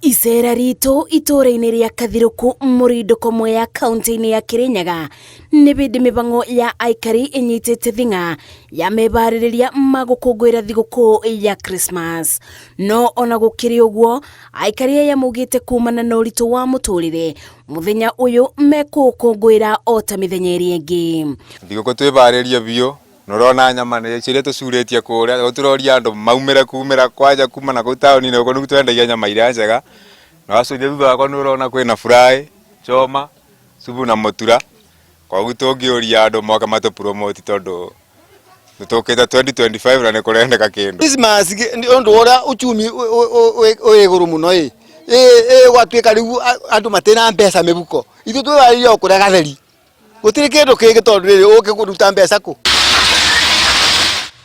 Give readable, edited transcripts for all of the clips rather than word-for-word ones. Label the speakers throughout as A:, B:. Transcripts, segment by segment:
A: Icera rito itura-ini ria Kathiruku Murindo mwe ya kaunti-ini ya Kirinyaga ni bindi mibango ya aikari inyitite thinga ya mebaririria magukungwira thiguku ya Christmas. No ona gukiri uguo aikari aya mugite kumana na uritu wa muturire muthenya uyu mekukungwira ota mithenya iri ingi.
B: Thiguku twibariria bio norona nyama ne cire tucuretie kuria turoria andu maumire kumira kwaja kuma na ku tauni ne uko nitwendagia nyama iria njega na wacuria thutha wako nurona kwina fry choma subu na mutura kwa gutungiuria andu moka matu promote tondu tutukite 2025 na nikurendeka kindu
C: Christmas ndu ora uchumi iguru muno gwatuika riu andu matena mbeca mebuko ithu twibariria okuria gatheri gutiri kindu kingi tondu riri ukiguruta mbeca ku.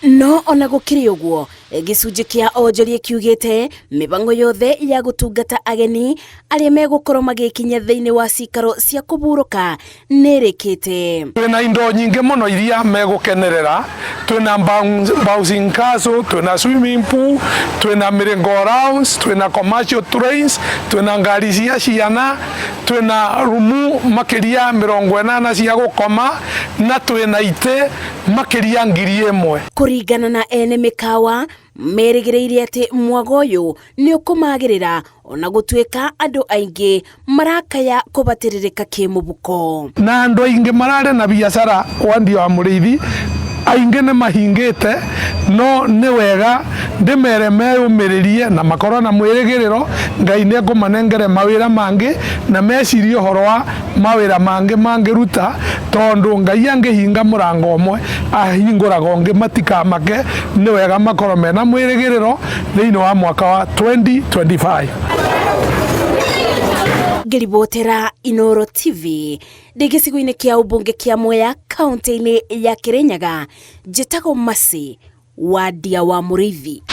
A: No ona gukiri uguo gicunji kia onjoria kiugite mibango yothe ya gutungata ageni aria megukorwo magikinya thiini wa cikaro cia kuburuka nirikite.
D: Twina indo nyingi muno iria megukenerera, twina bouncing castle, twina swimming pool, twina miringo rounds, twina commercial trains, twina ngari cia ciana, twina rumu makiria 80 cia gukoma na twina ite makiria 1000.
A: Kuringana na ene mikawa merigiriire ati mwago uyu ni ukumagirira ona gutuika andu aingi marakaya kubatiririka kimubuko
D: na andu aingi marare na biashara kwa ndio wa murithi aingi ne mahingite no ni wega ndimere meyumiririe na makoro na mwirigiriro ngai ne ngumanengere mawira mangi na mecirie horo wa mawira mangi ruta tondu ngai angihinga murango omwe ahinguraga onge matikamake ni wega makoro mena mwirigiriro thiini wa mwaka wa 2025.
A: Ngiribotera Inoro TV ndigicigo-ini kia ubunge kia Mwea kaunti-ini ya Kirinyaga njitagwo Masi wa Ndia wa Muriithi.